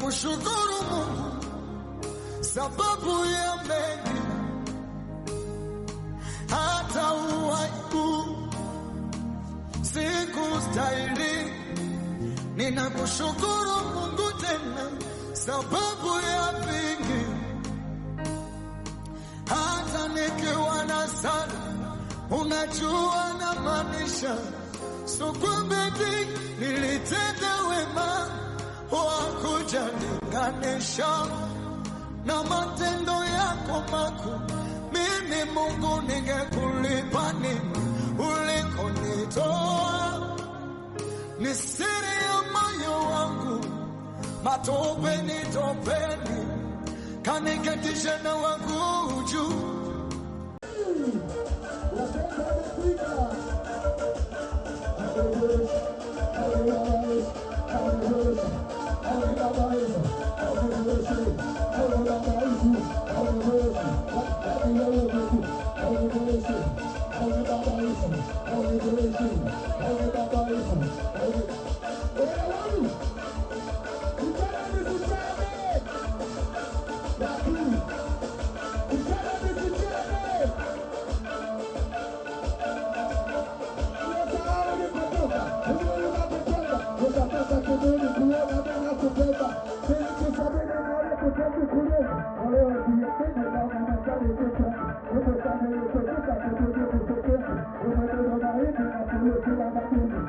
Ninakushukuru Mungu sababu ya mengi, hata uhai sikustahili. Ninakushukuru Mungu tena sababu ya vingi, hata nikiwa na sana, unajua na maanisha. So kwa bidii nilitenda wema wakuja linganisha na matendo yako makuu. Mimi Mungu ningekulipa nini ulikonitoa? Ni siri ya moyo wangu, matopeni topeni kaniketisha na wangu juu. Thank you.